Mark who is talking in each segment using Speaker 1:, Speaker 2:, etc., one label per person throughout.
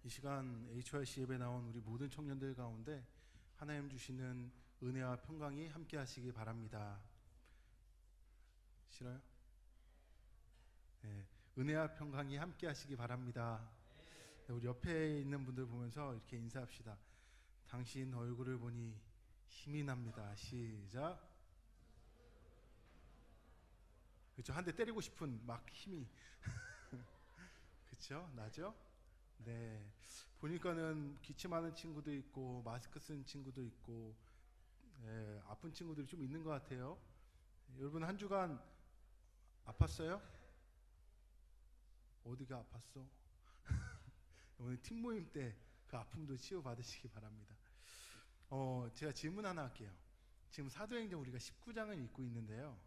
Speaker 1: 이 시간 HYC 예배 나온 우리 모든 청년들 가운데 하나님 주시는 은혜와 평강이 함께 하시기 바랍니다. 싫어요? 네, 은혜와 평강이 함께 하시기 바랍니다. 네, 우리 옆에 있는 분들 보면서 이렇게 인사합시다. 당신 얼굴을 보니 힘이 납니다. 시작. 그렇죠? 한 대 때리고 싶은 막 힘이 그렇죠? 나죠? 네, 보니까는 기침하는 친구도 있고 마스크 쓴 친구도 있고 아픈 친구들이 좀 있는 것 같아요. 여러분 한 주간 아팠어요? 어디가 아팠어? 오늘 팀 모임 때 그 아픔도 치유 받으시기 바랍니다. 제가 질문 하나 할게요. 지금 사도행전 우리가 19장을 읽고 있는데요.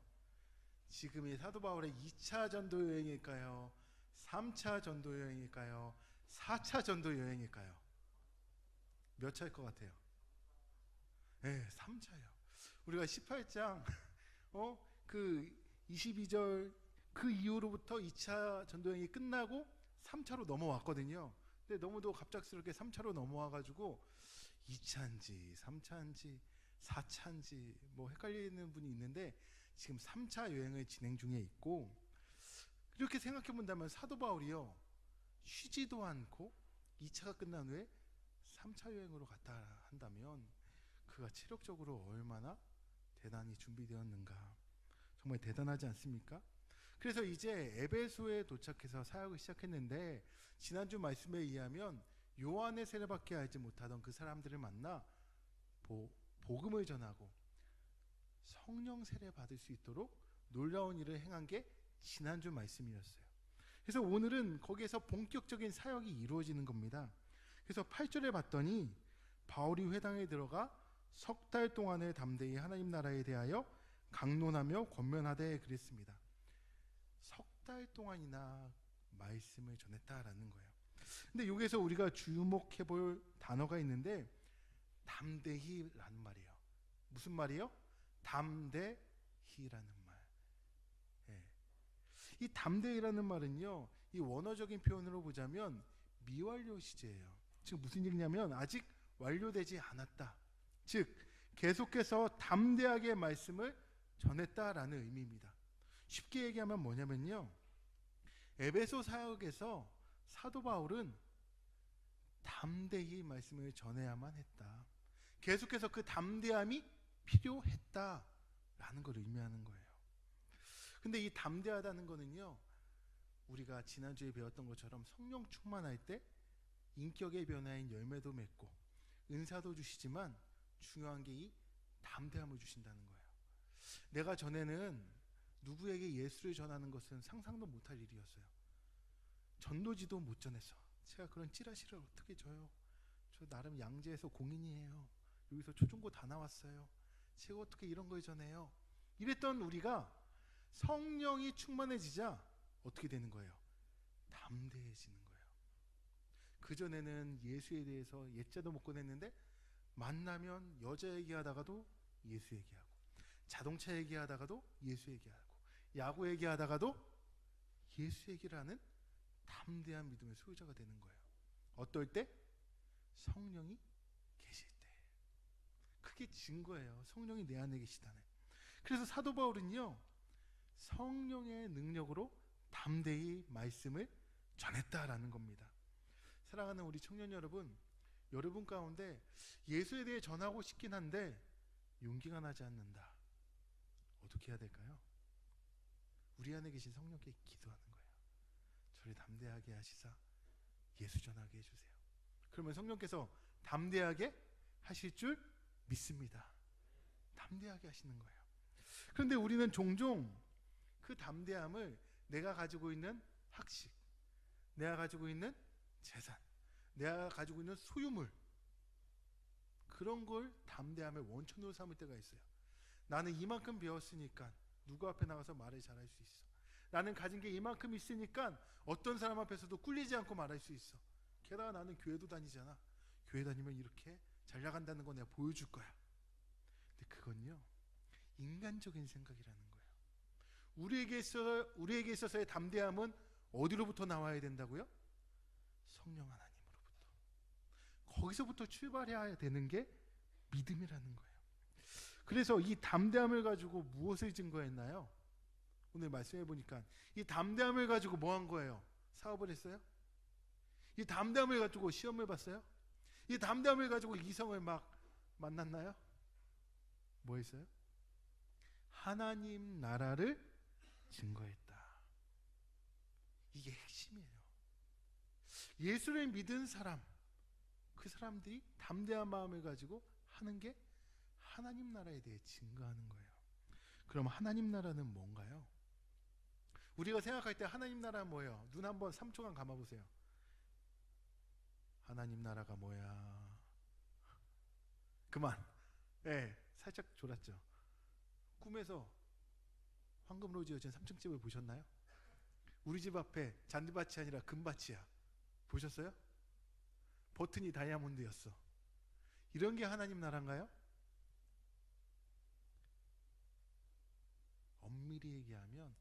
Speaker 1: 지금이 사도 바울의 2차 전도 여행일까요? 3차 전도 여행일까요? 4차 전도 여행일까요? 몇 차일 것 같아요? 네, 3차요. 우리가 18장 그 22절 그 이후로부터 2차 전도 여행이 끝나고 3차로 넘어왔거든요. 근데 너무도 갑작스럽게 3차로 넘어와가지고 2차인지 3차인지 4차인지 뭐 헷갈리는 분이 있는데 지금 3차 여행을 진행 중에 있고, 이렇게 생각해 본다면 사도 바울이요 쉬지도 않고 2차가 끝난 후에 3차 여행으로 갔다 한다면 그가 체력적으로 얼마나 대단히 준비되었는가. 정말 대단하지 않습니까? 그래서 이제 에베소에 도착해서 사역을 시작했는데, 지난주 말씀에 의하면 요한의 세례밖에 알지 못하던 그 사람들을 만나 복음을 전하고 성령 세례 받을 수 있도록 놀라운 일을 행한 게 지난주 말씀이었어요. 그래서 오늘은 거기에서 본격적인 사역이 이루어지는 겁니다. 그래서 8절에 봤더니 바울이 회당에 들어가 석 달 동안을 담대히 하나님 나라에 대하여 강론하며 권면하되 그랬습니다. 석 달 동안이나 말씀을 전했다라는 거예요. 근데 여기서 우리가 주목해 볼 단어가 있는데 담대히라는 말이에요. 무슨 말이에요? 담대히라는 말. 예. 이 담대히라는 말은요, 이 원어적인 표현으로 보자면 미완료 시제예요. 즉 무슨 얘기냐면 아직 완료되지 않았다. 즉 계속해서 담대하게 말씀을 전했다라는 의미입니다. 쉽게 얘기하면 뭐냐면요, 에베소 사역에서 사도 바울은 담대히 말씀을 전해야만 했다. 계속해서 그 담대함이 필요했다라는 걸 의미하는 거예요. 근데 이 담대하다는 거는요, 우리가 지난주에 배웠던 것처럼 성령 충만할 때 인격의 변화인 열매도 맺고 은사도 주시지만 중요한 게 이 담대함을 주신다는 거예요. 내가 전에는 누구에게 예수를 전하는 것은 상상도 못할 일이었어요. 전도지도 못 전했어. 제가 그런 찌라시를 어떻게 져요? 저 나름 양재에서 공인이에요. 여기서 초중고 다 나왔어요. 제가 어떻게 이런 걸 전해요? 이랬던 우리가 성령이 충만해지자 어떻게 되는 거예요? 담대해지는 거예요. 그전에는 예수에 대해서 예자도 못 꺼냈는데 만나면 여자 얘기하다가도 예수 얘기하고, 자동차 얘기하다가도 예수 얘기하고, 야구 얘기하다가도 예수 얘기를 하는 담대한 믿음의 소유자가 되는 거예요. 어떨 때? 성령이 계실 때. 그게 증거예요. 성령이 내 안에 계시다는. 그래서 사도 바울은요, 성령의 능력으로 담대히 말씀을 전했다라는 겁니다. 사랑하는 우리 청년 여러분, 여러분 가운데 예수에 대해 전하고 싶긴 한데 용기가 나지 않는다. 어떻게 해야 될까요? 우리 안에 계신 성령께 기도하는 거예요. 저를 담대하게 하시사 예수 전하게 해주세요. 그러면 성령께서 담대하게 하실 줄 믿습니다. 담대하게 하시는 거예요. 그런데 우리는 종종 그 담대함을 내가 가지고 있는 학식, 내가 가지고 있는 재산, 내가 가지고 있는 소유물, 그런 걸 담대함의 원천으로 삼을 때가 있어요. 나는 이만큼 배웠으니까 누구 앞에 나가서 말을 잘할 수 있어. 나는 가진 게 이만큼 있으니까 어떤 사람 앞에서도 꿀리지 않고 말할 수 있어. 게다가 나는 교회도 다니잖아. 교회 다니면 이렇게 잘 나간다는 거 내가 보여줄 거야. 근데 그건요, 인간적인 생각이라는 거예요. 우리에게 있어서의 담대함은 어디로부터 나와야 된다고요? 성령 하나님으로부터. 거기서부터 출발해야 되는 게 믿음이라는 거예요. 그래서 이 담대함을 가지고 무엇을 증거했나요? 오늘 말씀해 보니까 이 담대함을 가지고 뭐 한 거예요? 사업을 했어요? 이 담대함을 가지고 시험을 봤어요? 이 담대함을 가지고 이성을 막 만났나요? 뭐 했어요? 하나님 나라를 증거했다. 이게 핵심이에요. 예수를 믿은 사람, 그 사람들이 담대한 마음을 가지고 하는 게 하나님 나라에 대해 증거하는 거예요. 그럼 하나님 나라는 뭔가요? 우리가 생각할 때 하나님 나라는 뭐예요? 눈 한번 3초간 감아보세요. 하나님 나라가 뭐야? 그만. 네, 살짝 졸았죠. 꿈에서 황금으로 지어진 3층 집을 보셨나요? 우리 집 앞에 잔디밭이 아니라 금밭이야. 보셨어요? 버튼이 다이아몬드였어. 이런 게 하나님 나라인가요? 엄밀히 얘기하면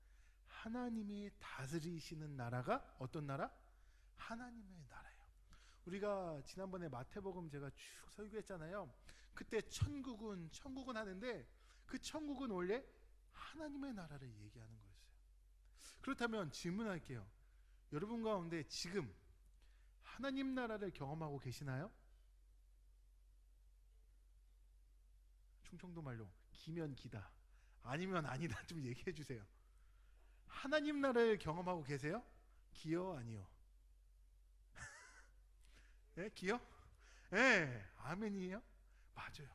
Speaker 1: 하나님이 다스리시는 나라가 어떤 나라? 하나님의 나라예요. 우리가 지난번에 마태복음 제가 쭉 설교했잖아요. 그때 천국은 하는데 그 천국은 원래 하나님의 나라를 얘기하는 거였어요. 그렇다면 질문할게요. 여러분 가운데 지금 하나님 나라를 경험하고 계시나요? 충청도 말로 기면 기다, 아니면 아니다 좀 얘기해 주세요. 하나님 나라를 경험하고 계세요? 기요 아니요? 네, 기요? 네, 아멘이에요? 맞아요.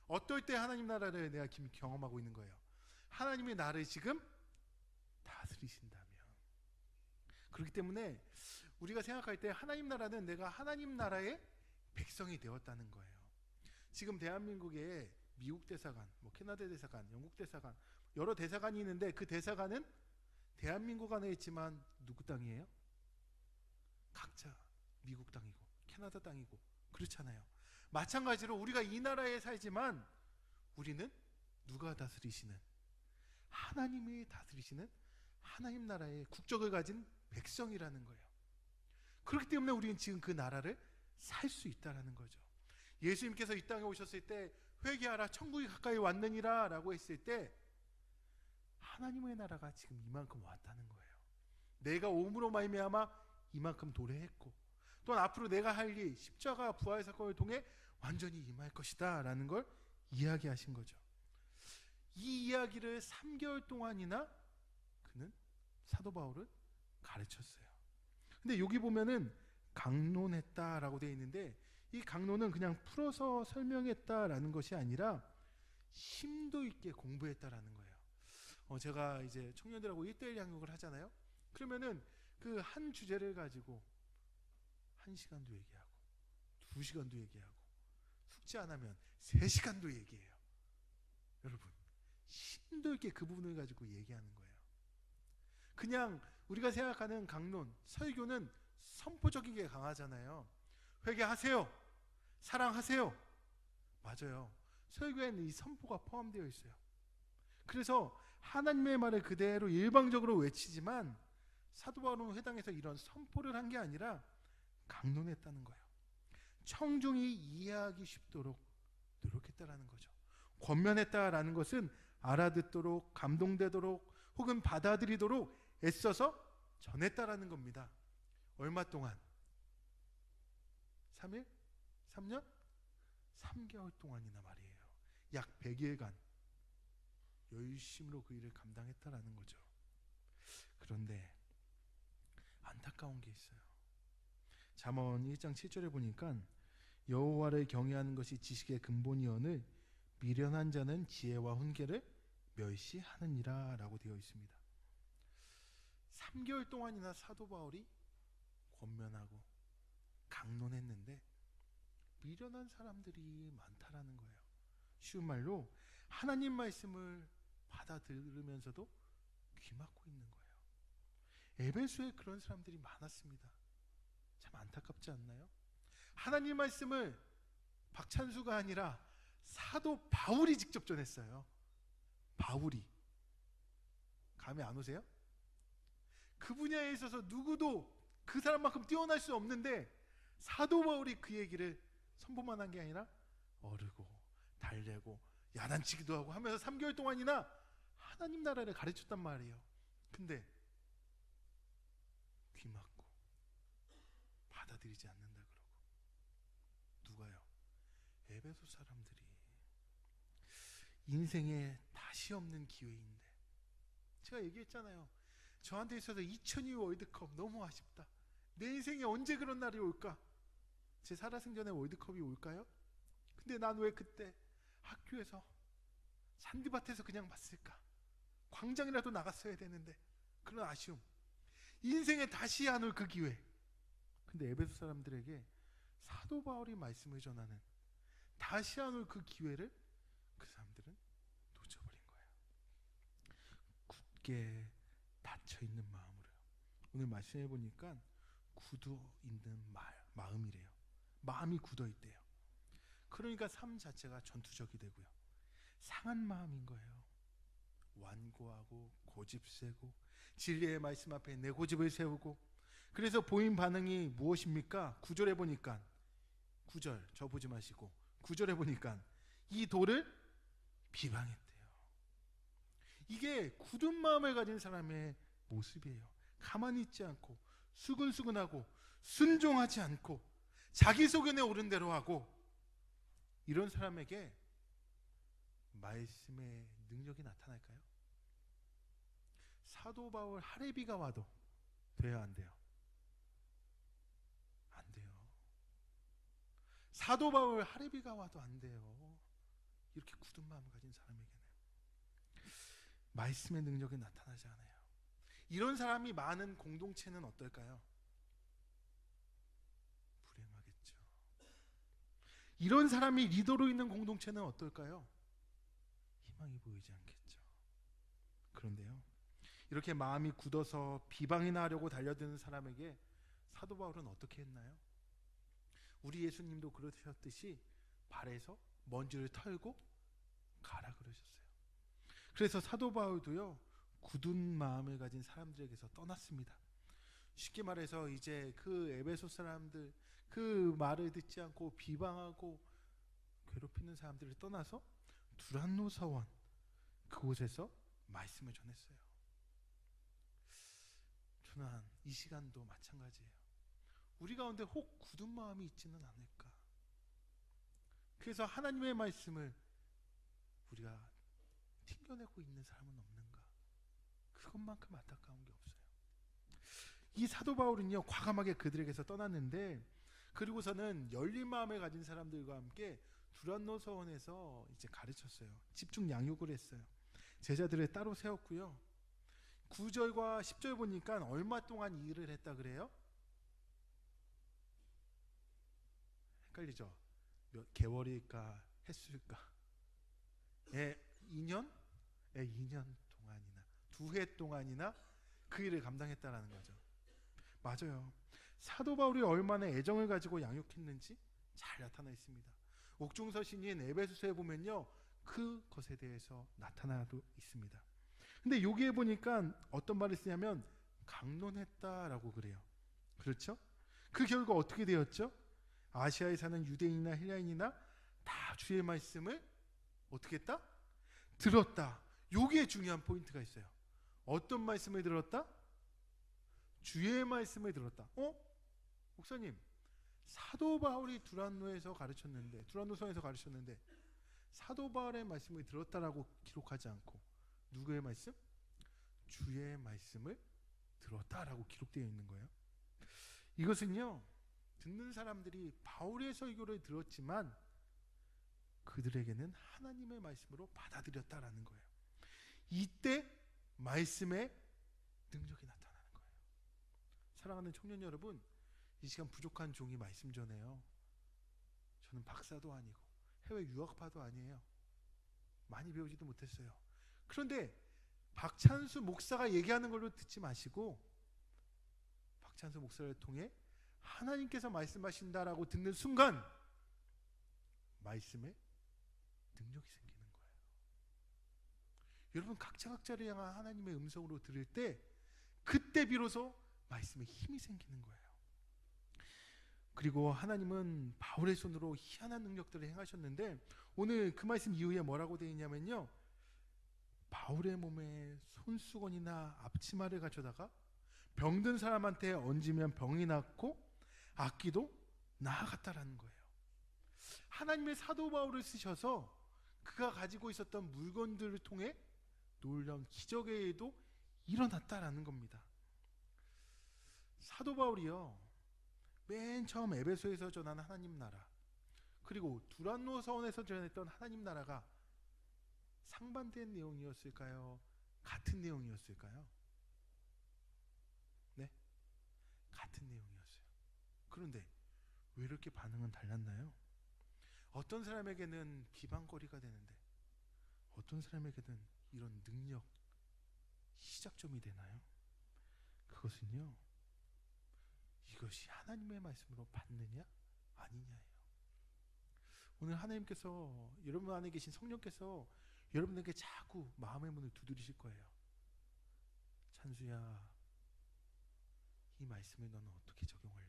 Speaker 1: 어떨 때 하나님 나라를 내가 경험하고 있는 거예요? 하나님의 나를 지금 다스리신다면. 그렇기 때문에 우리가 생각할 때 하나님 나라는 내가 하나님 나라의 백성이 되었다는 거예요. 지금 대한민국에 미국 대사관, 캐나다 대사관, 영국 대사관, 여러 대사관이 있는데 그 대사관은 대한민국 안에 있지만 누구 땅이에요? 각자 미국 땅이고 캐나다 땅이고 그렇잖아요. 마찬가지로 우리가 이 나라에 살지만 우리는 누가 다스리시는? 하나님이 다스리시는 하나님 나라의 국적을 가진 백성이라는 거예요. 그렇기 때문에 우리는 지금 그 나라를 살 수 있다는 거죠. 예수님께서 이 땅에 오셨을 때 회개하라 천국이 가까이 왔느니라 라고 했을 때 하나님의 나라가 지금 이만큼 왔다는 거예요. 내가 오므로 말미암아 이만큼 도래했고 또한 앞으로 내가 할 일 십자가 부활 사건을 통해 완전히 임할 것이다 라는 걸 이야기하신 거죠. 이 이야기를 3개월 동안이나 그는 사도 바울은 가르쳤어요. 근데 여기 보면은 강론했다라고 되어 있는데 이 강론은 그냥 풀어서 설명했다라는 것이 아니라 심도 있게 공부했다라는 거예요. 제가 이제 청년들하고 1:1 양육을 하잖아요. 그러면은 그 한 주제를 가지고 1시간도 얘기하고 2시간도 얘기하고 숙제 안 하면 3시간도 얘기해요. 여러분, 심도 있게 그 부분을 가지고 얘기하는 거예요. 그냥 우리가 생각하는 강론, 설교는 선포적인 게 강하잖아요. 회개하세요. 사랑하세요. 맞아요. 설교에는 이 선포가 포함되어 있어요. 그래서 하나님의 말을 그대로 일방적으로 외치지만 사도 바울은 회당에서 이런 선포를 한 게 아니라 강론했다는 거예요. 청중이 이해하기 쉽도록 노력했다라는 거죠. 권면했다라는 것은 알아듣도록 감동되도록 혹은 받아들이도록 애써서 전했다라는 겁니다. 얼마 동안? 3일? 3년? 3개월 동안이나 말이에요. 약 100일간 열심으로 그 일을 감당했다라는 거죠. 그런데 안타까운 게 있어요. 잠언 1장 7절에 보니까 여호와를 경외하는 것이 지식의 근본이오늘 미련한 자는 지혜와 훈계를 멸시하느니라 라고 되어 있습니다. 3개월 동안이나 사도 바울이 권면하고 강론했는데 미련한 사람들이 많다라는 거예요. 쉬운 말로 하나님 말씀을 받아들으면서도 귀 막고 있는 거예요. 에베소에 그런 사람들이 많았습니다. 참 안타깝지 않나요? 하나님 말씀을 박찬수가 아니라 사도 바울이 직접 전했어요. 바울이. 감이 안 오세요? 그 분야에 있어서 누구도 그 사람만큼 뛰어날 수 없는데 사도 바울이 그 얘기를 선포만 한 게 아니라 어르고 달래고 야단치기도 하고 하면서 3개월 동안이나 하나님 나라를 가르쳤단 말이에요. 근데 귀 막고 받아들이지 않는다 그러고. 누가요? 에베소 사람들이. 인생에 다시 없는 기회인데, 제가 얘기했잖아요. 저한테 있어서 2002 월드컵 너무 아쉽다. 내 인생에 언제 그런 날이 올까? 제 살아생전에 월드컵이 올까요? 근데 난 왜 그때 학교에서 잔디밭에서 그냥 봤을까? 광장이라도 나갔어야 되는데. 그런 아쉬움. 인생에 다시 안 올 그 기회. 근데 에베소 사람들에게 사도 바울이 말씀을 전하는 다시 안 올 그 기회를 그 사람들은 놓쳐버린 거예요. 굳게 닫혀있는 마음으로요. 오늘 말씀해 보니까 굳어있는 마음이래요. 마음이 굳어있대요. 그러니까 삶 자체가 전투적이 되고요. 상한 마음인 거예요. 완고하고 고집세고 진리의 말씀 앞에 내 고집을 세우고. 그래서 보인 반응이 무엇입니까? 9절에 보니까, 9절 저 보지 마시고 9절에 보니까 이 돌을 비방했대요. 이게 굳은 마음을 가진 사람의 모습이에요. 가만히 있지 않고 수근수근하고 순종하지 않고 자기 소견에 오른 대로 하고. 이런 사람에게 말씀의 능력이 나타날까요? 사도 바울 하레비가 와도 돼야 안 돼요? 안 돼요. 사도 바울 하레비가 와도 안 돼요. 이렇게 굳은 마음을 가진 사람에게는 말씀의 능력이 나타나지 않아요. 이런 사람이 많은 공동체는 어떨까요? 불행하겠죠. 이런 사람이 리더로 있는 공동체는 어떨까요? 희망이 보이지 않겠죠. 그런데요, 이렇게 마음이 굳어서 비방이나 하려고 달려드는 사람에게 사도 바울은 어떻게 했나요? 우리 예수님도 그러셨듯이 발에서 먼지를 털고 가라 그러셨어요. 그래서 사도 바울도요, 굳은 마음을 가진 사람들에게서 떠났습니다. 쉽게 말해서 이제 그 에베소 사람들, 그 말을 듣지 않고 비방하고 괴롭히는 사람들을 떠나서 두란노 사원, 그곳에서 말씀을 전했어요. 저는 이 시간도 마찬가지예요. 우리 가운데 혹 굳은 마음이 있지는 않을까? 그래서 하나님의 말씀을 우리가 튕겨내고 있는 사람은 없는가? 그것만큼 안타까운 게 없어요. 이 사도 바울은요, 과감하게 그들에게서 떠났는데, 그리고서는 열린 마음을 가진 사람들과 함께 두란노 서원에서 이제 가르쳤어요. 집중 양육을 했어요. 제자들을 따로 세웠고요. 9절과 10절 보니까 얼마 동안 이 일을 했다 그래요? 헷갈리죠? 몇 개월일까 했을까? 2년? 2년 동안이나 2해 동안이나 그 일을 감당했다라는 거죠. 맞아요. 사도 바울이 얼마나 애정을 가지고 양육했는지 잘 나타나 있습니다. 옥중서신인 에베소서에 보면요, 그것에 대해서 나타나도 있습니다. 근데 여기에 보니까 어떤 말을 쓰냐면 강론했다라고 그래요. 그렇죠? 그 결과 어떻게 되었죠? 아시아에 사는 유대인이나 헬라인이나 다 주의 말씀을 어떻게 했다? 들었다. 여기에 중요한 포인트가 있어요. 어떤 말씀을 들었다? 주의 말씀을 들었다. 목사님, 사도 바울이 두란노에서 가르쳤는데, 두란노서에서 가르쳤는데 사도 바울의 말씀을 들었다라고 기록하지 않고 누구의 말씀? 주의 말씀을 들었다라고 기록되어 있는 거예요. 이것은요, 듣는 사람들이 바울의 설교를 들었지만 그들에게는 하나님의 말씀으로 받아들였다라는 거예요. 이때 말씀의 능력이 나타나는 거예요. 사랑하는 청년 여러분, 이 시간 부족한 종이 말씀 전해요. 저는 박사도 아니고 해외 유학파도 아니에요. 많이 배우지도 못했어요. 그런데 박찬수 목사가 얘기하는 걸로 듣지 마시고 박찬수 목사를 통해 하나님께서 말씀하신다라고 듣는 순간 말씀에 능력이 생기는 거예요. 여러분, 각자를 향한 하나님의 음성으로 들을 때 그때 비로소 말씀에 힘이 생기는 거예요. 그리고 하나님은 바울의 손으로 희한한 능력들을 행하셨는데 오늘 그 말씀 이후에 뭐라고 되어 있냐면요, 바울의 몸에 손수건이나 앞치마를 가져다가 병든 사람한테 얹으면 병이 낫고 악기도 나아갔다라는 거예요. 하나님의 사도 바울을 쓰셔서 그가 가지고 있었던 물건들을 통해 놀라운 기적의 일도 일어났다라는 겁니다. 사도 바울이요, 맨 처음 에베소에서 전한 하나님 나라, 그리고 두란노 서원에서 전했던 하나님 나라가 상반된 내용이었을까요? 같은 내용이었을까요? 네? 같은 내용이었어요. 그런데 왜 이렇게 반응은 달랐나요? 어떤 사람에게는 비방거리가 되는데 어떤 사람에게는 이런 능력, 시작점이 되나요? 그것은요, 이것이 하나님의 말씀으로 받느냐 아니냐예요. 오늘 하나님께서 여러분 안에 계신 성령께서 여러분에게 자꾸 마음의 문을 두드리실 거예요. 찬수야, 이 말씀을 너는 어떻게 적용할래?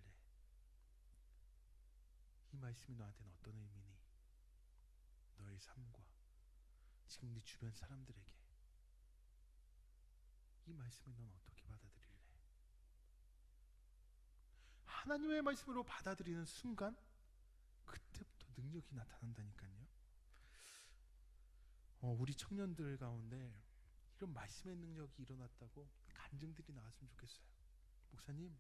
Speaker 1: 이 말씀이 너한테는 어떤 의미니? 너의 삶과 지금 네 주변 사람들에게 이 말씀을 너는 어떻게 받아들일래? 하나님의 말씀으로 받아들이는 순간 그때부터 능력이 나타난다니까요. 우리 청년들 가운데 이런 말씀의 능력이 일어났다고 간증들이 나왔으면 좋겠어요. 목사님,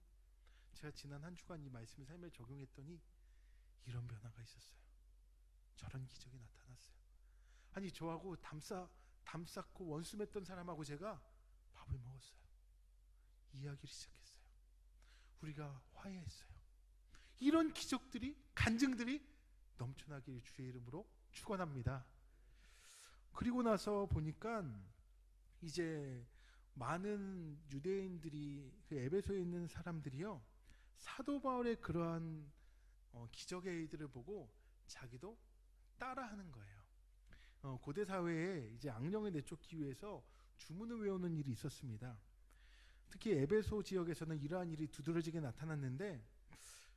Speaker 1: 제가 지난 한 주간 이 말씀을 삶에 적용했더니 이런 변화가 있었어요. 저런 기적이 나타났어요. 아니, 저하고 담 쌓고 원수 맺던 사람하고 제가 밥을 먹었어요. 이야기를 시작했어요. 우리가 화해했어요. 이런 기적들이, 간증들이 넘쳐나길 주의 이름으로 축원합니다. 그리고 나서 보니까 이제 많은 유대인들이, 그 에베소에 있는 사람들이요, 사도 바울의 그러한 기적의 일들을 보고 자기도 따라하는 거예요. 고대 사회에 이제 악령을 내쫓기 위해서 주문을 외우는 일이 있었습니다. 특히 에베소 지역에서는 이러한 일이 두드러지게 나타났는데,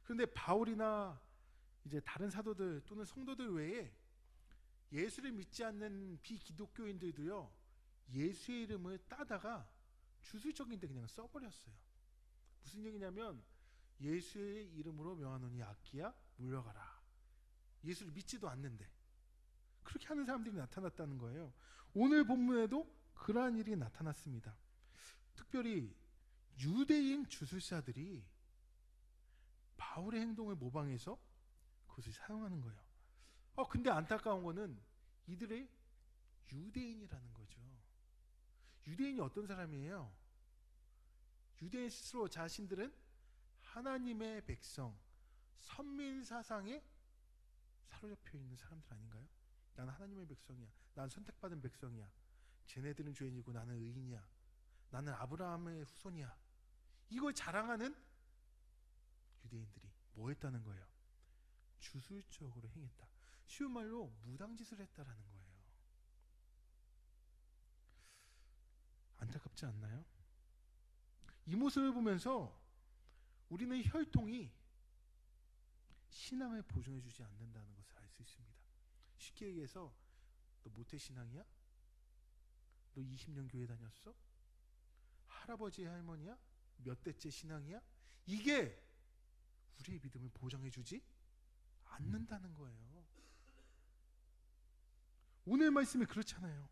Speaker 1: 그런데 바울이나 이제 다른 사도들 또는 성도들 외에 예수를 믿지 않는 비기독교인들도요, 예수의 이름을 따다가 주술적인데 그냥 써버렸어요. 무슨 얘기냐면, 예수의 이름으로 명하노니 악기야 물러가라. 예수를 믿지도 않는데 그렇게 하는 사람들이 나타났다는 거예요. 오늘 본문에도 그러한 일이 나타났습니다. 특별히 유대인 주술사들이 바울의 행동을 모방해서 그것을 사용하는 거예요. 근데 안타까운 거는 이들의 유대인이라는 거죠. 유대인이 어떤 사람이에요? 유대인 스스로 자신들은 하나님의 백성, 선민 사상에 사로잡혀 있는 사람들 아닌가요? 나는 하나님의 백성이야. 난 선택받은 백성이야. 쟤네들은 죄인이고 나는 의인이야. 나는 아브라함의 후손이야. 이걸 자랑하는 유대인들이 뭐 했다는 거예요? 주술적으로 행했다. 쉬운 말로 무당짓을 했다라는 거예요. 안타깝지 않나요? 이 모습을 보면서 우리는 혈통이 신앙을 보존해주지 않는다는 것을 알 수 있습니다. 쉽게 얘기해서, 너 모태신앙이야? 너 20년 교회 다녔어? 할아버지 할머니야? 몇 대째 신앙이야? 이게 우리의 믿음을 보장해주지 않는다는 거예요. 오늘 말씀이 그렇잖아요.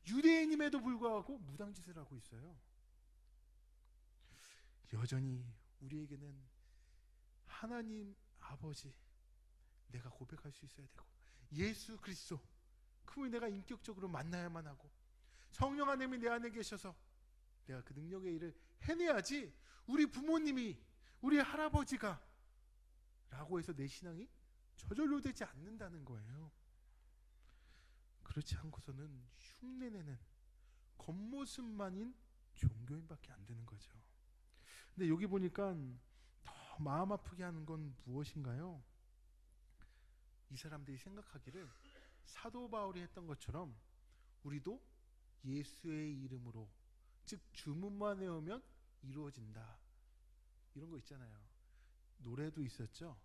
Speaker 1: 유대인임에도 불구하고 무당짓을 하고 있어요. 여전히 우리에게는 하나님 아버지 내가 고백할 수 있어야 되고, 예수 그리스도 그분을 내가 인격적으로 만나야만 하고, 성령 하나님이 내 안에 계셔서 내가 그 능력의 일을 해내야지, 우리 부모님이, 우리 할아버지가 라고 해서 내 신앙이 저절로 되지 않는다는 거예요. 그렇지 않고서는 흉내내는 겉모습만인 종교인밖에 안 되는 거죠. 근데 여기 보니까 더 마음 아프게 하는 건 무엇인가요? 이 사람들이 생각하기를 사도 바울이 했던 것처럼 우리도 예수의 이름으로, 즉 주문만 외우면 이루어진다, 이런 거 있잖아요. 노래도 있었죠.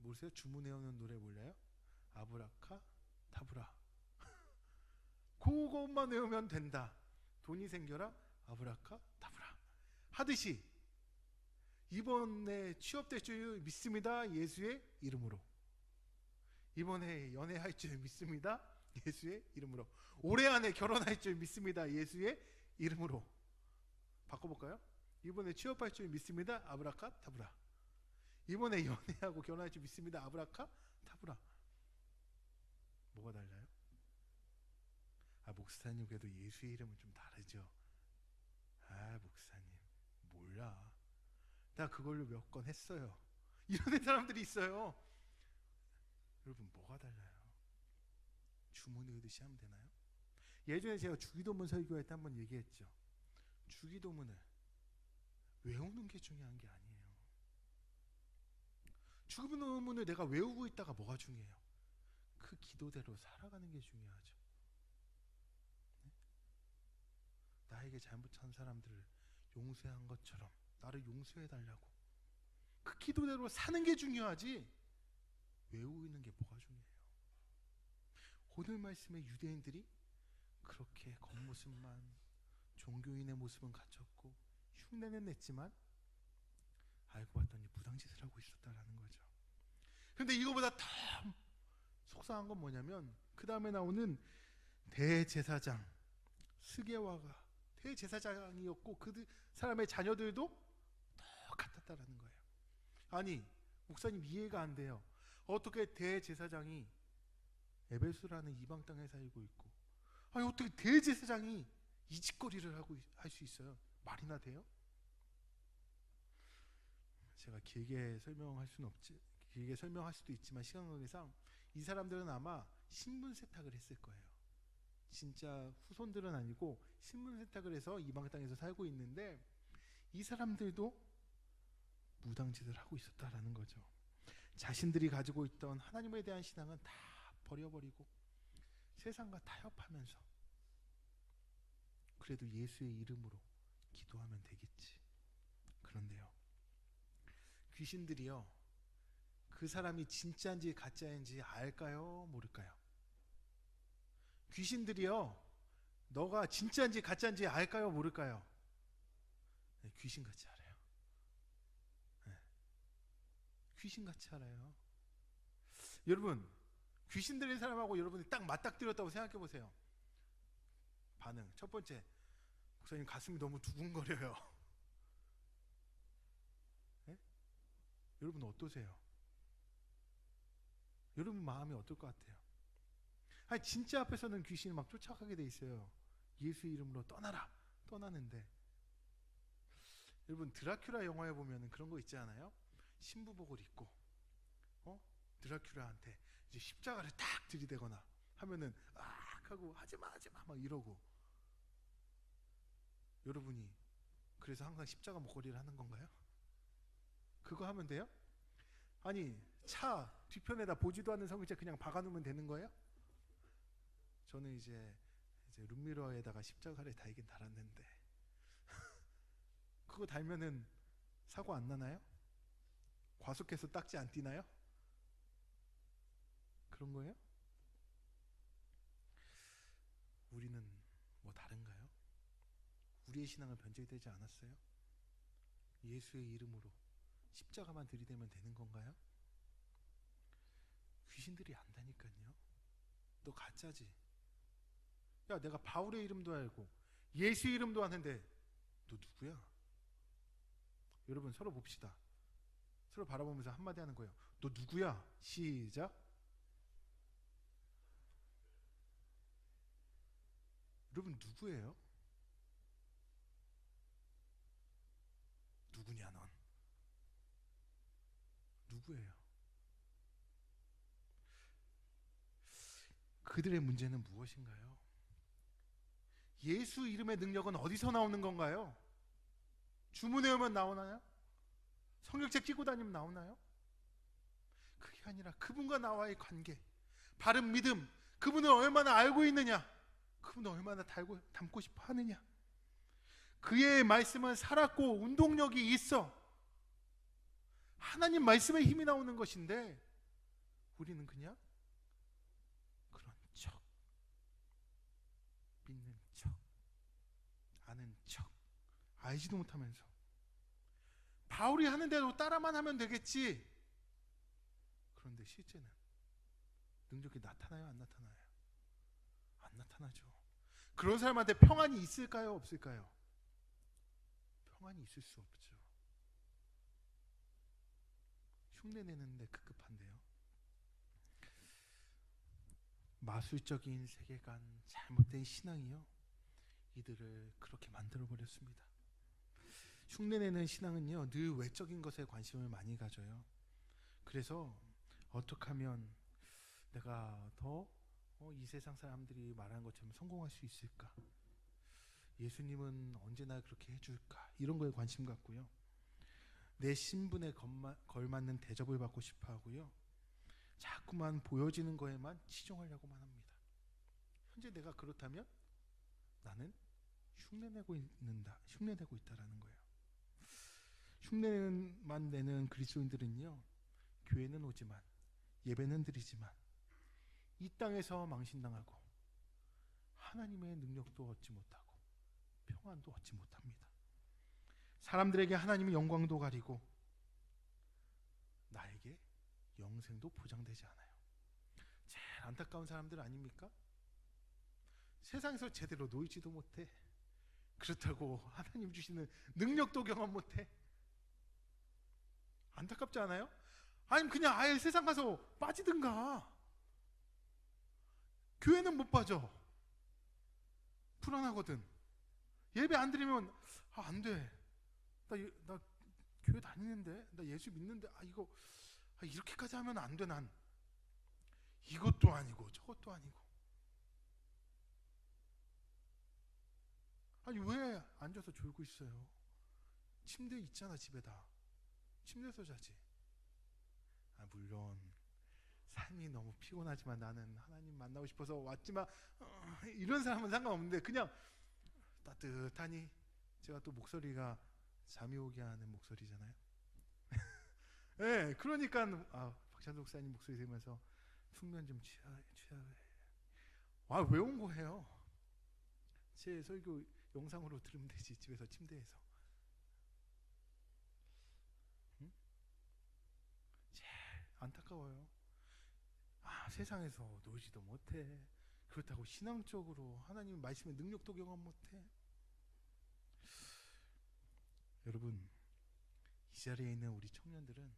Speaker 1: 모르세요? 주문해오는 노래 몰라요? 아브라카 다브라. 그것만 외우면 된다. 돈이 생겨라 아브라카 다브라 하듯이 이번에 취업될 줄 믿습니다. 예수의 이름으로. 이번에 연애할 줄 믿습니다. 예수의 이름으로. 올해 안에 결혼할 줄 믿습니다. 예수의 이름으로. 바꿔볼까요? 이번에 취업할 줄 믿습니다. 아브라카 다브라. 이번에 연애하고 결혼할 줄 믿습니다. 아브라카 다브라. 뭐가 달라요? 목사님 그래도 예수의 이름은 좀 다르죠. 목사님 몰라. 나 그걸로 몇 건 했어요. 이런 사람들이 있어요. 여러분 뭐가 달라요? 주문 외우듯이 하면 되나요? 예전에 제가 주기도문 설교할 때 한번 얘기했죠. 주기도문을 외우는 게 중요한 게 아니에요. 주기도문을 내가 외우고 있다가 뭐가 중요해요? 그 기도대로 살아가는 게 중요하죠. 네? 나에게 잘못한 사람들을 용서한 것처럼 나를 용서해달라고 그 기도대로 사는 게 중요하지 외우고 있는 게 뭐가 중요해요? 오늘 말씀에 유대인들이 그렇게 겉모습만 종교인의 모습은 갖췄고 흉내는 냈지만 알고 봤더니 무당짓을 하고 있었다라는 거죠. 근데 이거보다 더 속상한 건 뭐냐면 그 다음에 나오는 대제사장 스게와가 대제사장이었고 그 사람의 자녀들도 똑같았다라는 거예요. 아니 목사님 이해가 안 돼요. 어떻게 대제사장이 에베소라는 이방 땅에 살고 있고 어떻게 대제사장이 이 짓거리를 하고 할 수 있어요? 말이나 돼요? 제가 길게 설명할 수는 없지. 길게 설명할 수도 있지만 시간 관계상 이 사람들은 아마 신분 세탁을 했을 거예요. 진짜 후손들은 아니고 신분 세탁을 해서 이방 땅에서 살고 있는데 이 사람들도 무당짓을 하고 있었다라는 거죠. 자신들이 가지고 있던 하나님에 대한 신앙은 다 버려버리고 세상과 타협하면서 그래도 예수의 이름으로 기도하면 되겠지. 그런데요, 귀신들이요 그 사람이 진짜인지 가짜인지 알까요? 모를까요? 귀신들이요 너가 진짜인지 가짜인지 알까요? 모를까요? 네, 귀신같이 알아요. 네, 귀신같이 알아요. 여러분 귀신 들린 사람하고 여러분이 딱 맞닥뜨렸다고 생각해 보세요. 반응 첫 번째, 목사님 가슴이 너무 두근거려요. 네? 여러분 어떠세요? 여러분 마음이 어떨 것 같아요? 아니 진짜 앞에서는 귀신이 막 쫓아가게 돼 있어요. 예수 이름으로 떠나라 떠나는데 여러분 드라큘라 영화에 보면 그런 거 있지 않아요? 신부복을 입고 드라큘라한테 이제 십자가를 딱 들이대거나 하면은 하고 하지마 막 이러고 여러분이 그래서 항상 십자가 목걸이를 하는 건가요? 그거 하면 돼요? 아니 차 뒤편에다 보지도 않는 성경책 그냥 박아놓으면 되는 거예요? 저는 이제 룸미러에다가 십자가를 달긴 달았는데 그거 달면은 사고 안 나나요? 과속해서 딱지 안 띄나요? 그런 거예요? 우리는 뭐 다른가요? 우리의 신앙은 변질되지 않았어요? 예수의 이름으로 십자가만 들이대면 되는 건가요? 귀신들이 안다니까요. 너 가짜지? 야 내가 바울의 이름도 알고 예수 이름도 아는데 너 누구야? 여러분 서로 봅시다. 서로 바라보면서 한마디 하는 거예요. 너 누구야? 시작. 여러분 누구예요? 누구냐 넌? 누구예요? 그들의 문제는 무엇인가요? 예수 이름의 능력은 어디서 나오는 건가요? 주문해 오면 나오나요? 성경책 끼고 다니면 나오나요? 그게 아니라 그분과 나와의 관계, 바른 믿음, 그분을 얼마나 알고 있느냐, 그분을 얼마나 닮고 싶어 하느냐. 그의 말씀은 살았고 운동력이 있어. 하나님 말씀에 힘이 나오는 것인데 우리는 그냥 그런 척, 믿는 척, 아는 척, 알지도 못하면서 바울이 하는 대로 따라만 하면 되겠지. 그런데 실제는 능력이 나타나요, 안 나타나요? 안 나타나죠. 그런 사람한테 평안이 있을까요, 없을까요? 평안이 있을 수 없죠. 흉내내는데 급급한데요. 마술적인 세계관, 잘못된 신앙이요, 이들을 그렇게 만들어버렸습니다. 흉내내는 신앙은요, 늘 외적인 것에 관심을 많이 가져요. 그래서 어떻게 하면 내가 더 이 세상 사람들이 말하는 것처럼 성공할 수 있을까? 예수님은 언제나 그렇게 해줄까? 이런 거에 관심 갖고요. 내 신분에 걸맞는 대접을 받고 싶어 하고요. 자꾸만 보여지는 거에만 치중하려고만 합니다. 현재 내가 그렇다면 나는 흉내내고 있다라는 거예요. 흉내만 내는 그리스도인들은요, 교회는 오지만, 예배는 드리지만 이 땅에서 망신당하고 하나님의 능력도 얻지 못하고 평안도 얻지 못합니다. 사람들에게 하나님의 영광도 가리고 나에게 영생도 보장되지 않아요. 제일 안타까운 사람들 아닙니까? 세상에서 제대로 놀지도 못해. 그렇다고 하나님 주시는 능력도 경험 못해. 안타깝지 않아요? 아니면 그냥 아예 세상 가서 빠지든가. 교회는 못 빠져. 불안하거든. 예배 안 드리면 안 돼. 나 교회 다니는데, 나 예수 믿는데, 이거 이렇게까지 하면 안 돼. 난 이것도 아니고 저것도 아니고. 아니 왜 앉아서 졸고 있어요? 침대 있잖아, 집에다. 침대에서 자지. 물론 삶이 너무 피곤하지만 나는 하나님 만나고 싶어서 왔지만 이런 사람은 상관없는데, 그냥 따뜻하니, 제가 또 목소리가 잠이 오게 하는 목소리잖아요. 네, 그러니까 박찬도 목사님 목소리 들으면서 숙면 좀 취하. 왜 온 거예요? 제 설교 영상으로 들으면 되지, 집에서 침대에서. 응? 제일 안타까워요. 세상에서 놀지도 못해. 그렇다고 신앙적으로 하나님 말씀의 능력도 경험 못해. 여러분, 이 자리에 있는 우리 청년들은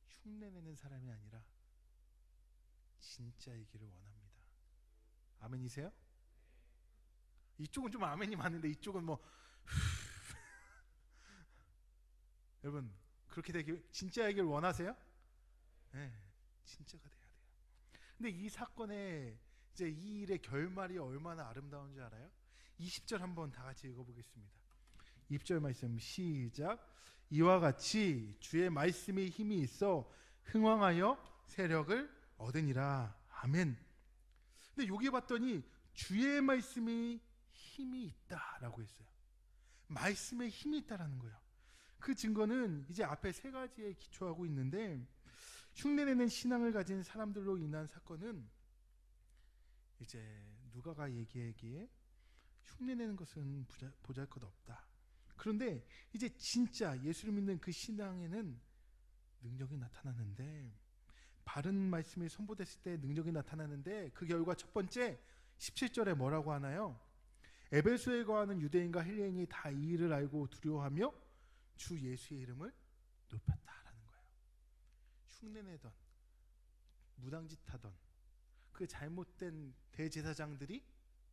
Speaker 1: 흉내내는 사람이 아니라 진짜이기를 원합니다. 아멘이세요? 이쪽은 좀 아멘이 많은데 이쪽은 뭐 여러분, 그렇게 되길, 진짜이기를 원하세요? 네, 진짜가 돼야 돼요. 근데 이 사건의 이제 이 일의 결말이 얼마나 아름다운지 알아요? 20절 한번 다 같이 읽어보겠습니다. 20절 말씀 시작. 이와 같이 주의 말씀이 힘이 있어 흥왕하여 세력을 얻으니라. 아멘. 근데 여기 봤더니 주의 말씀이 힘이 있다라고 했어요. 말씀에 힘이 있다라는 거예요. 그 증거는 이제 앞에 세 가지에 기초하고 있는데, 흉내내는 신앙을 가진 사람들로 인한 사건은 이제 누가가 얘기하기에 흉내내는 것은 보잘것없다. 그런데 이제 진짜 예수를 믿는 그 신앙에는 능력이 나타나는데, 바른 말씀이 선포됐을 때 능력이 나타나는데, 그 결과 첫 번째 17절에 뭐라고 하나요? 에베소에 거하는 유대인과 헬레인이 다 이 일을 알고 두려워하며 주 예수의 이름을 높였다라는 거예요. 흉내내던, 무당짓하던 그 잘못된 대제사장들이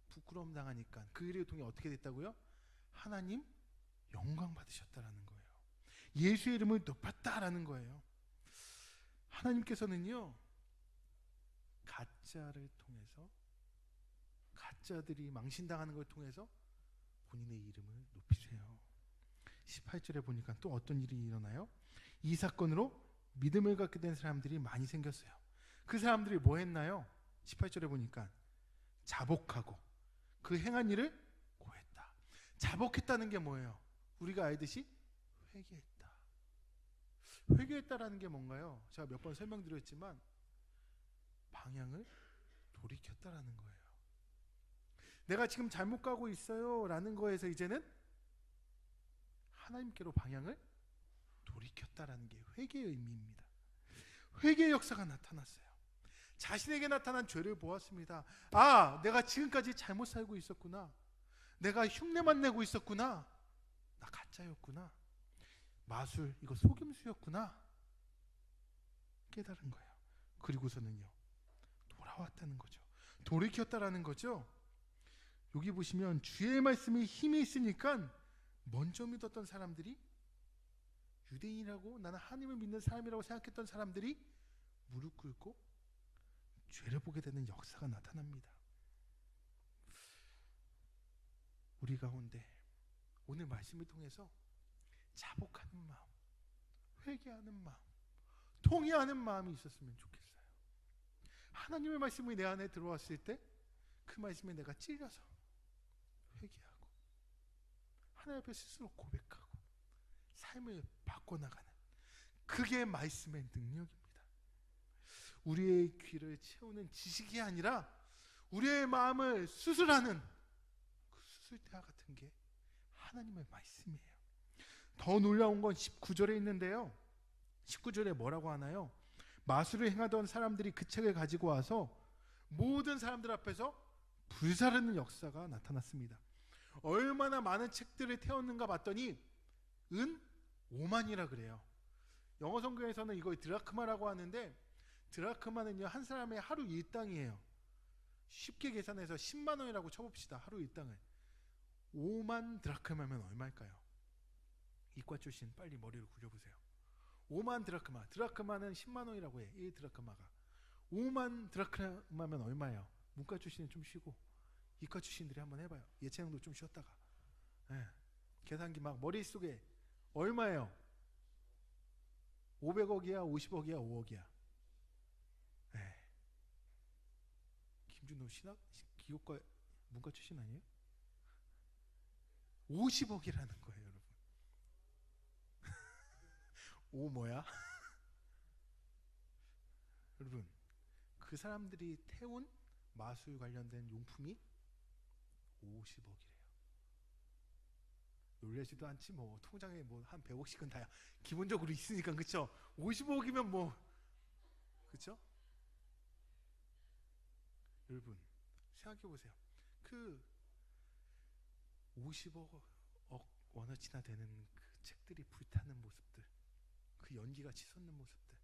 Speaker 1: 부끄러움 당하니까 그 일을 통해 어떻게 됐다고요? 하나님 영광 받으셨다라는 거예요. 예수의 이름을 높였다라는 거예요. 하나님께서는요, 가짜를 통해서, 가짜들이 망신당하는 걸 통해서 본인의 이름을 높이세요. 18절에 보니까 또 어떤 일이 일어나요? 이 사건으로 믿음을 갖게 된 사람들이 많이 생겼어요. 그 사람들이 뭐 했나요? 18절에 보니까 자복하고 그 행한 일을 고했다. 자복했다는 게 뭐예요? 우리가 알듯이 회개했다. 회개했다라는 게 뭔가요? 제가 몇 번 설명드렸지만 방향을 돌이켰다라는 거예요. 내가 지금 잘못 가고 있어요 라는 거에서 이제는 하나님께로 방향을 돌이켰다라는 게 회개의 의미입니다. 회개의 역사가 나타났어요. 자신에게 나타난 죄를 보았습니다. 아, 내가 지금까지 잘못 살고 있었구나. 내가 흉내만 내고 있었구나. 나 가짜였구나. 마술, 이거 속임수였구나. 깨달은 거예요. 그리고서는요, 돌아왔다는 거죠. 돌이켰다라는 거죠. 여기 보시면 주의 말씀에 힘이 있으니까 먼저 믿었던 사람들이, 유대인이라고 나는 하나님을 믿는 사람이라고 생각했던 사람들이 무릎 꿇고 죄를 보게 되는 역사가 나타납니다. 우리 가운데 오늘 말씀을 통해서 자복하는 마음, 회개하는 마음, 통회하는 마음이 있었으면 좋겠어요. 하나님의 말씀이 내 안에 들어왔을 때 그 말씀에 내가 찔려서 회개하고 하나님 앞에 스스로 고백하고 삶을 바꿔나가는, 그게 말씀의 능력입니다. 우리의 귀를 채우는 지식이 아니라 우리의 마음을 수술하는 그 수술대와 같은 게 하나님의 말씀이에요. 더 놀라운 건 19절에 있는데요, 19절에 뭐라고 하나요? 마술을 행하던 사람들이 그 책을 가지고 와서 모든 사람들 앞에서 불사르는 역사가 나타났습니다. 얼마나 많은 책들을 태웠는가 봤더니 은 5만이라 그래요. 영어 성경에서는 이걸 드라크마라고 하는데, 드라크마는요 한 사람의 하루 일당이에요. 쉽게 계산해서 10만 원이라고 쳐봅시다. 하루 일당을 5만 드라크마면 얼마일까요? 이과 출신 빨리 머리를 굴려보세요. 5만 드라크마, 드라크마는 10만 원이라고 해. 1 드라크마가 5만 드라크마면 얼마예요? 문과 출신은 좀 쉬고 이과 출신들이 한번 해봐요. 예체능도 좀 쉬었다가. 계산기 막 머릿속에 얼마예요? 500억이야 50억이야 5억이야? 김준호 기업과 문과 출신 아니에요? 50억이라는 거예요, 여러분. 5 뭐야? 여러분, 그 사람들이 태운 마술 관련된 용품이 50억이래요. 놀라지도 않지 뭐. 통장에 뭐 한 100억씩은 다 기본적으로 있으니까, 그쵸? 50억이면 뭐, 그쵸? 여러분 생각해 보세요. 그 50억 원어치나 되는 그 책들이 불타는 모습들, 그 연기가 치솟는 모습들,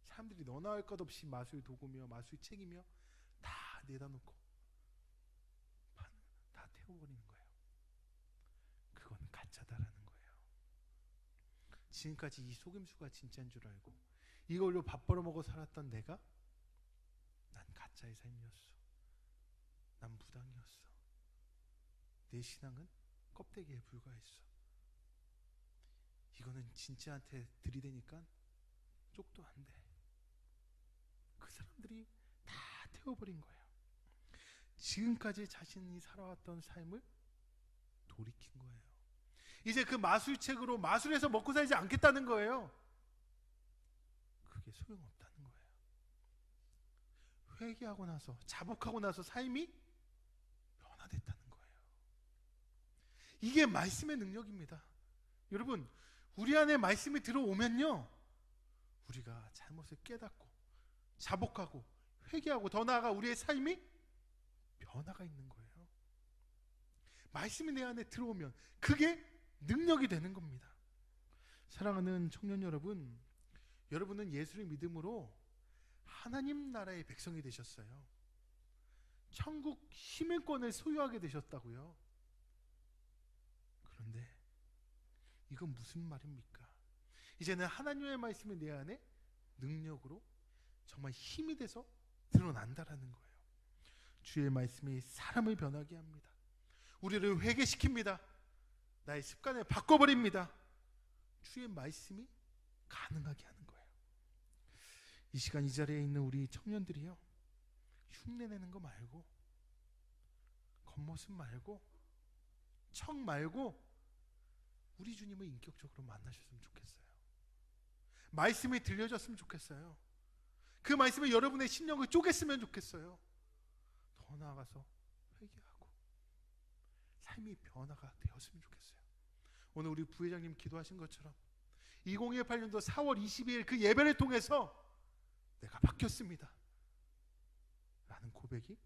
Speaker 1: 사람들이 너나 할 것 없이 마술 도구며 마술 책이며 다 내다 놓고 다 태워버리는 거예요. 그건 가짜다라는 거예요. 지금까지 이 속임수가 진짜인 줄 알고 이걸로 밥 벌어먹어 살았던 내가, 난 가짜의 삶이었어. 난 무당이었어. 내 신앙은 껍데기에 불과했어. 이거는 진짜한테 들이대니까 쪽도 안 돼. 그 사람들이 다 태워버린 거예요. 지금까지 자신이 살아왔던 삶을 돌이킨 거예요. 이제 그 마술책으로 마술해서 먹고 살지 않겠다는 거예요. 그게 소용없다는 거예요. 회개하고 나서, 자복하고 나서 삶이 변화됐다는 거예요. 이게 말씀의 능력입니다. 여러분, 우리 안에 말씀이 들어오면요, 우리가 잘못을 깨닫고 자복하고 회개하고 더 나아가 우리의 삶이 변화가 있는 거예요. 말씀이 내 안에 들어오면 그게 능력이 되는 겁니다. 사랑하는 청년 여러분, 여러분은 예수를 믿음으로 하나님 나라의 백성이 되셨어요. 천국 시민권을 소유하게 되셨다고요. 그런데 이건 무슨 말입니까? 이제는 하나님의 말씀이 내 안에 능력으로 정말 힘이 돼서 드러난다라는 거예요. 주의 말씀이 사람을 변하게 합니다. 우리를 회개시킵니다. 나의 습관을 바꿔버립니다. 주의 말씀이 가능하게 하는 거예요. 이 시간 이 자리에 있는 우리 청년들이요, 흉내내는 거 말고, 겉모습 말고, 척 말고 우리 주님을 인격적으로 만나셨으면 좋겠어요. 말씀이 들려졌으면 좋겠어요. 그 말씀에 여러분의 심령을 쪼갰으면 좋겠어요. 더 나아가서 회개하고 삶이 변화가 되었으면 좋겠어요. 오늘 우리 부회장님 기도하신 것처럼 2018년도 4월 22일 그 예배를 통해서 내가 바뀌었습니다 라는 고백이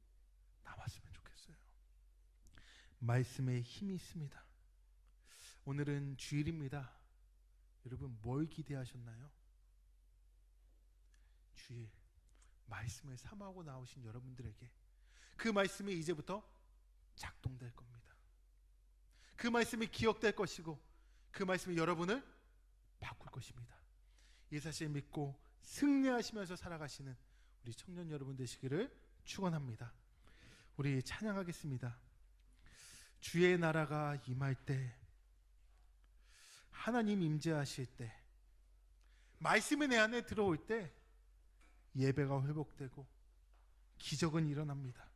Speaker 1: 남았으면 좋겠어요. 말씀에 힘이 있습니다. 오늘은 주일입니다. 여러분 뭘 기대하셨나요? 주일 말씀을 삼하고 나오신 여러분들에게 그 말씀이 이제부터 작동될 겁니다. 그 말씀이 기억될 것이고 그 말씀이 여러분을 바꿀 것입니다. 이 사실 믿고 승리하시면서 살아가시는 우리 청년 여러분 되시기를 축원합니다. 우리 찬양하겠습니다. 주의 나라가 임할 때, 하나님 임재하실 때, 말씀이 내 안에 들어올 때 예배가 회복되고 기적은 일어납니다.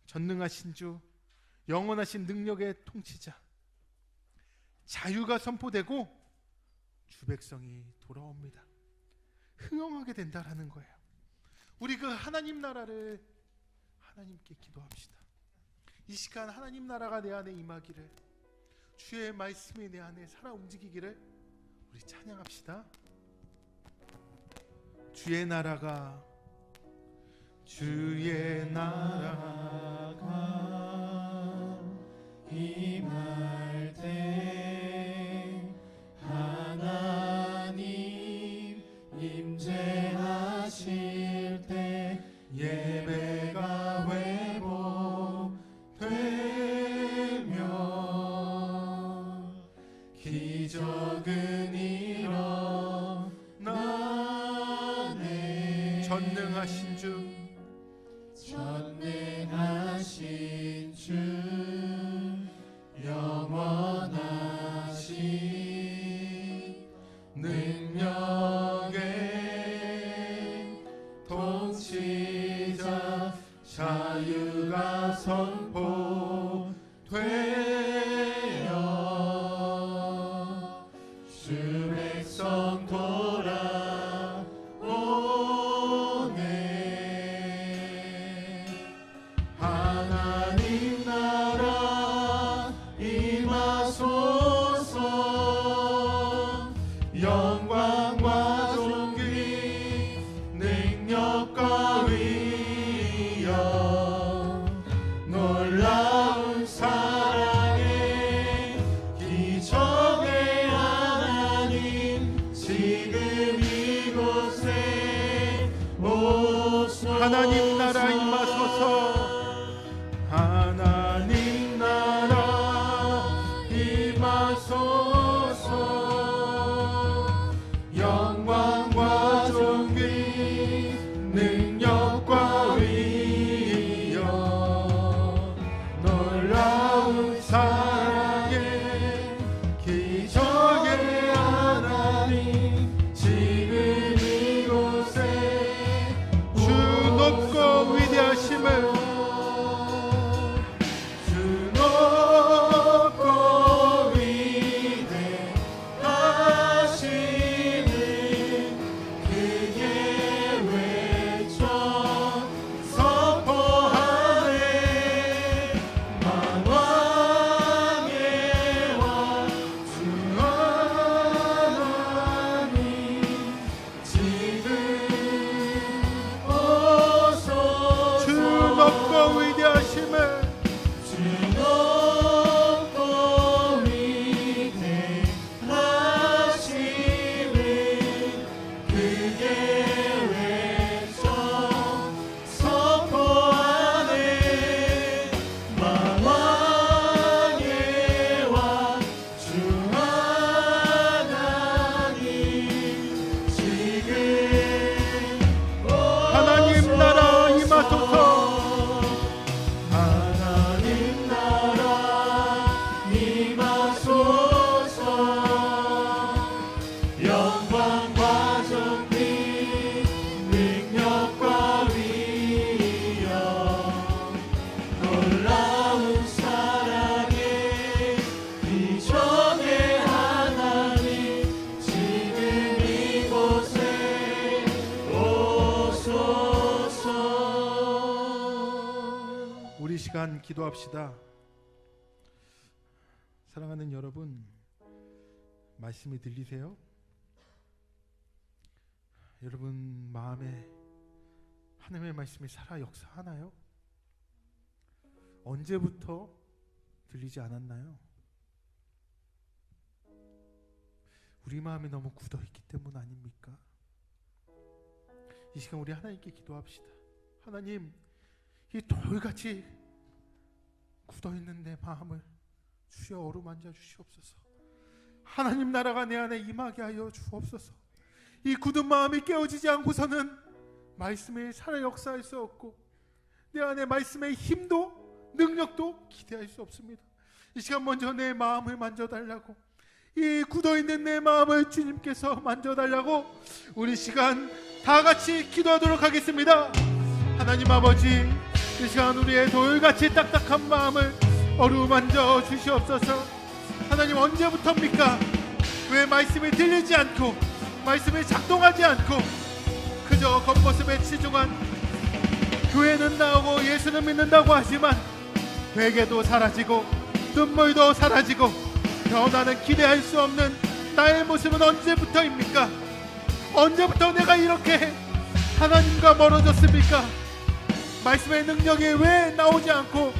Speaker 1: 전능하신 주, 영원하신 능력의 통치자, 자유가 선포되고 주 백성이 돌아옵니다. 흥황하게 된다라는 거예요. 우리 그 하나님 나라를 하나님께 기도합시다. 이 시간 하나님 나라가 내 안에 임하기를, 주의 말씀이 내 안에 살아 움직이기를 우리 찬양합시다. 주의 나라가
Speaker 2: 임할 때, 하나님 임재하실 때 예배가 회복되며 기적은 일어나네.
Speaker 1: 전능하신 주,
Speaker 2: 전능하신 주, 영원하신 능력의 통치자, 자유가 선포되어 주 백성 돌아오네. 하나님 나라 임하소서. 영광과 존귀 능력과 위엄 놀라운 사랑의 기적의 하나님 지금 이곳에 오소서.
Speaker 1: 하나님 나라 임하소서.
Speaker 2: 하나님 나라 임하소서. 영광과 존귀 능력과 위엄 놀라운 사랑의 기적의 하나님 지금 이곳에
Speaker 1: 주 높고 위대하심을,
Speaker 2: 주 높고 위대하심을
Speaker 1: 시간 기도합시다. 사랑하는 여러분, 말씀이 들리세요? 여러분 마음에 하나님의 말씀이 살아 역사하나요? 언제부터 들리지 않았나요? 우리 마음이 너무 굳어있기 때문 아닙니까? 이 시간 우리 하나님께 기도합시다. 하나님, 이 돌같이 굳어있는 내 마음을 주여 어루만져 주시옵소서. 하나님 나라가 내 안에 임하게 하여 주옵소서. 이 굳은 마음이 깨어지지 않고서는 말씀의 살아 역사할 수 없고 내 안에 말씀의 힘도 능력도 기대할 수 없습니다. 이 시간 먼저 내 마음을 만져달라고, 이 굳어있는 내 마음을 주님께서 만져달라고 우리 시간 다 같이 기도하도록 하겠습니다. 하나님 아버지, 이 시간 우리의 돌같이 딱딱한 마음을 어루만져 주시옵소서. 하나님, 언제부터입니까? 왜 말씀이 들리지 않고 말씀이 작동하지 않고 그저 겉모습에 치중한 교회는 나오고 예수는 믿는다고 하지만 회개도 사라지고 눈물도 사라지고 변화는 기대할 수 없는 나의 모습은 언제부터입니까? 언제부터 내가 이렇게 하나님과 멀어졌습니까? 말씀의 능력이 왜 나오지 않고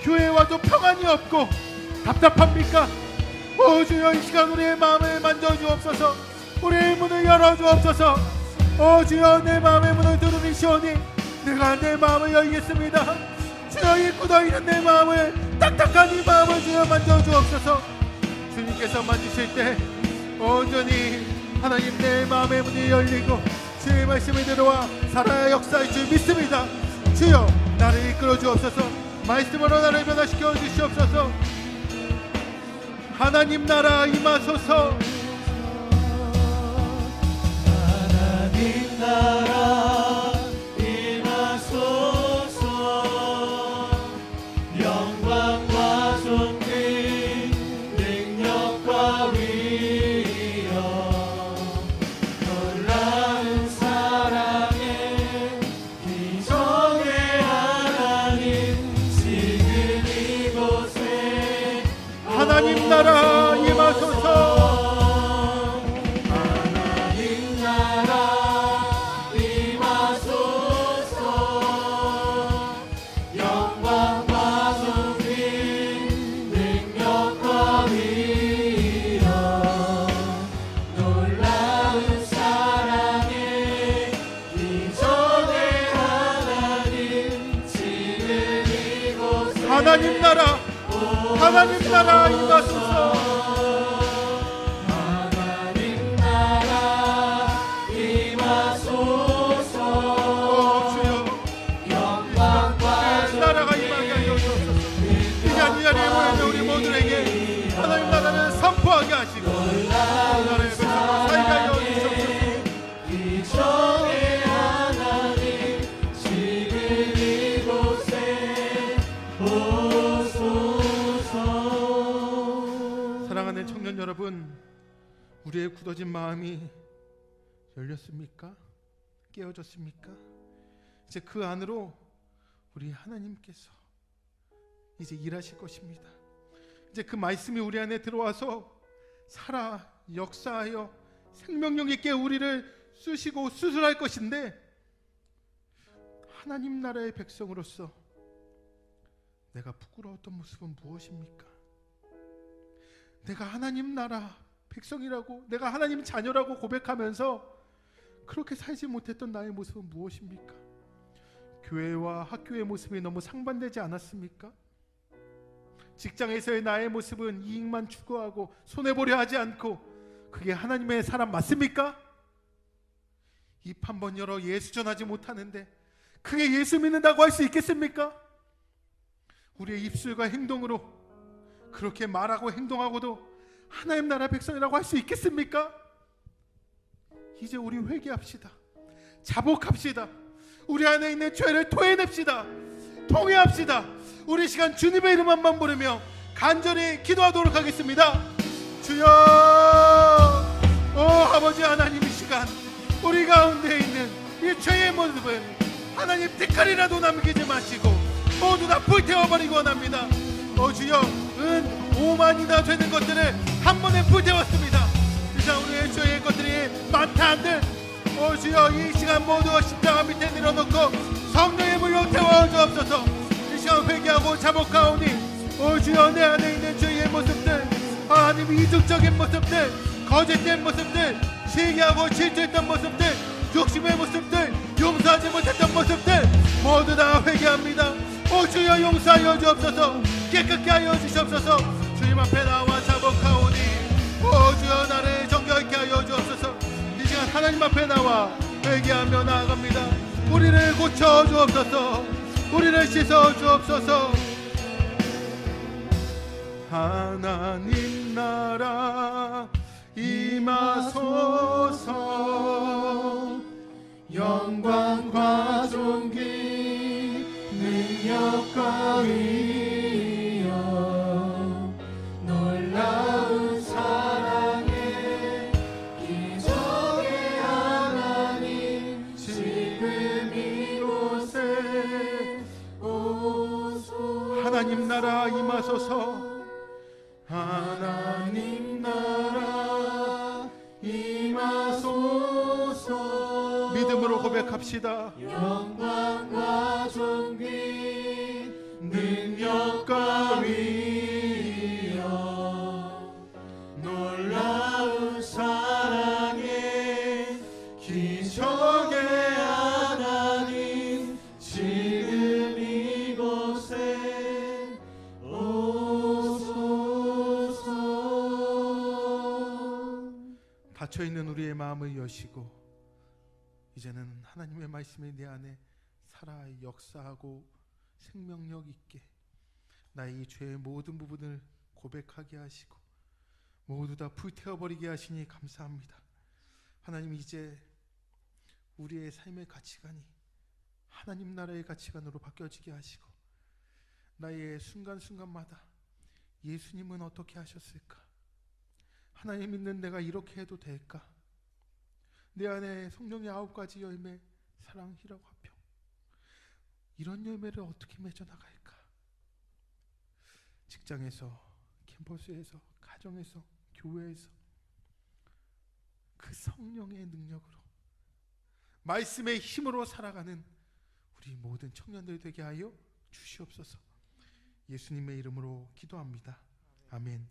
Speaker 1: 교회에 와도 평안이 없고 답답합니까? 오 주여, 이 시간 우리의 마음을 만져주옵소서. 우리의 문을 열어주옵소서. 오 주여, 내 마음의 문을 두드리시오니 내가 내 마음을 열겠습니다. 주여, 이 굳어있는 내 마음을, 딱딱한 이 마음을 주여 만져주옵소서. 주님께서 만지실 때 온전히 하나님 내 마음의 문이 열리고 주의 말씀이 들어와 살아야 역사할 줄 믿습니다. 주여, 나를 이끌어 주옵소서. 말씀으로 나를 변화시켜 주시옵소서. 하나님 나라 임하소서.
Speaker 2: 하나님 나라 임하소서. 영광과 존귀 능력과 위엄 놀라운 사랑의 기적의 하나님 지금 이곳에
Speaker 1: 하나님 나라 임하소서.
Speaker 2: 하나님 나라 임하소서. 영광과 존귀 능력과 위엄 놀라운 사랑의 기적의 하나님 지금 이곳에
Speaker 1: 하나님 나라 임하소서.
Speaker 2: 하나님 나라 임하소서.
Speaker 1: 오 주여,
Speaker 2: 영광과
Speaker 1: 나라가 임하게 하여 주옵소서. 이 자리에 모여있는 우리 모두에게 하나님 나라를 선포하게 하시고 나라의 백성을 살게 하여 주옵소서.
Speaker 2: 기적의 하나님 지금 이곳에 오소서.
Speaker 1: 사랑하는 청년 여러분, 우리의 굳어진 마음이 열렸습니까? 깨어졌습니까? 이제 그 안으로 우리 하나님께서 이제 일하실 것입니다. 이제 그 말씀이 우리 안에 들어와서 살아 역사하여 생명력 있게 우리를 쓰시고 수술할 것인데, 하나님 나라의 백성으로서 내가 부끄러웠던 모습은 무엇입니까? 내가 하나님 나라 백성이라고, 내가 하나님 자녀라고 고백하면서 그렇게 살지 못했던 나의 모습은 무엇입니까? 교회와 학교의 모습이 너무 상반되지 않았습니까? 직장에서의 나의 모습은 이익만 추구하고 손해보려 하지 않고, 그게 하나님의 사람 맞습니까? 입 한 번 열어 예수 전하지 못하는데 그게 예수 믿는다고 할 수 있겠습니까? 우리의 입술과 행동으로 그렇게 말하고 행동하고도 하나님 나라 백성이라고 할 수 있겠습니까? 이제 우리 회개합시다. 자복합시다. 우리 안에 있는 죄를 토해냅시다. 통회합시다. 우리 시간 주님의 이름 한번 부르며 간절히 기도하도록 하겠습니다. 주여, 오 아버지 하나님, 이 시간 우리 가운데 있는 이 죄의 모습을 하나님 티끌이라도 남기지 마시고 모두 다 불태워버리기 원합니다. 주여, 은 5만이나 되는 것들을 한 번에 불태웠습니다. 이상 우리의 주의 것들이 많다 한들 주여, 이 시간 모두 십자가 밑에 내려놓고 성령의 불로 태워 주옵소서. 이 시간 회개하고 자복하오니 주여, 내 안에 있는 주의 모습들, 하나님 이중적인 모습들, 거짓된 모습들, 시기하고 질투했던 모습들, 욕심의 모습들, 용서하지 못했던 모습들 모두 다 회개합니다. 주여, 용서하여 주옵소서. 깨끗게 하여 주시옵소서. 주님 앞에 나와 자복하오니 주여, 나를 정결케 하여 주옵소서. 이 시간 하나님 앞에 나와 회개하며 나아갑니다. 우리를 고쳐 주옵소서. 우리를 씻어 주옵소서. 하나님 나라 임하소서.
Speaker 2: 영광과 존귀 능력과 위엄 놀라운 사랑의 기적의 하나님 지금 이곳에 오소서.
Speaker 1: 하나님 나라 임하소서.
Speaker 2: 하나님 나라 임하소서.
Speaker 1: 믿음으로 고백합시다.
Speaker 2: 영광과 존귀 능력과 위엄 놀라운 사랑의 기적의 하나님 지금 이곳에 오소서.
Speaker 1: 닫혀있는 우리의 마음을 여시고 이제는 하나님의 말씀이 내 안에 살아 역사하고 생명력 있게 나의 이 죄의 모든 부분을 고백하게 하시고 모두 다 불태워버리게 하시니 감사합니다. 하나님, 이제 우리의 삶의 가치관이 하나님 나라의 가치관으로 바뀌어지게 하시고 나의 순간순간마다 예수님은 어떻게 하셨을까? 하나님 믿는 내가 이렇게 해도 될까? 내 안에 성령의 9가지 열매, 사랑, 희락, 화평, 이런 열매를 어떻게 맺어나갈까? 직장에서, 캠퍼스에서, 가정에서, 교회에서 그 성령의 능력으로 말씀의 힘으로 살아가는 우리 모든 청년들 되게 하여 주시옵소서. 예수님의 이름으로 기도합니다. 아멘.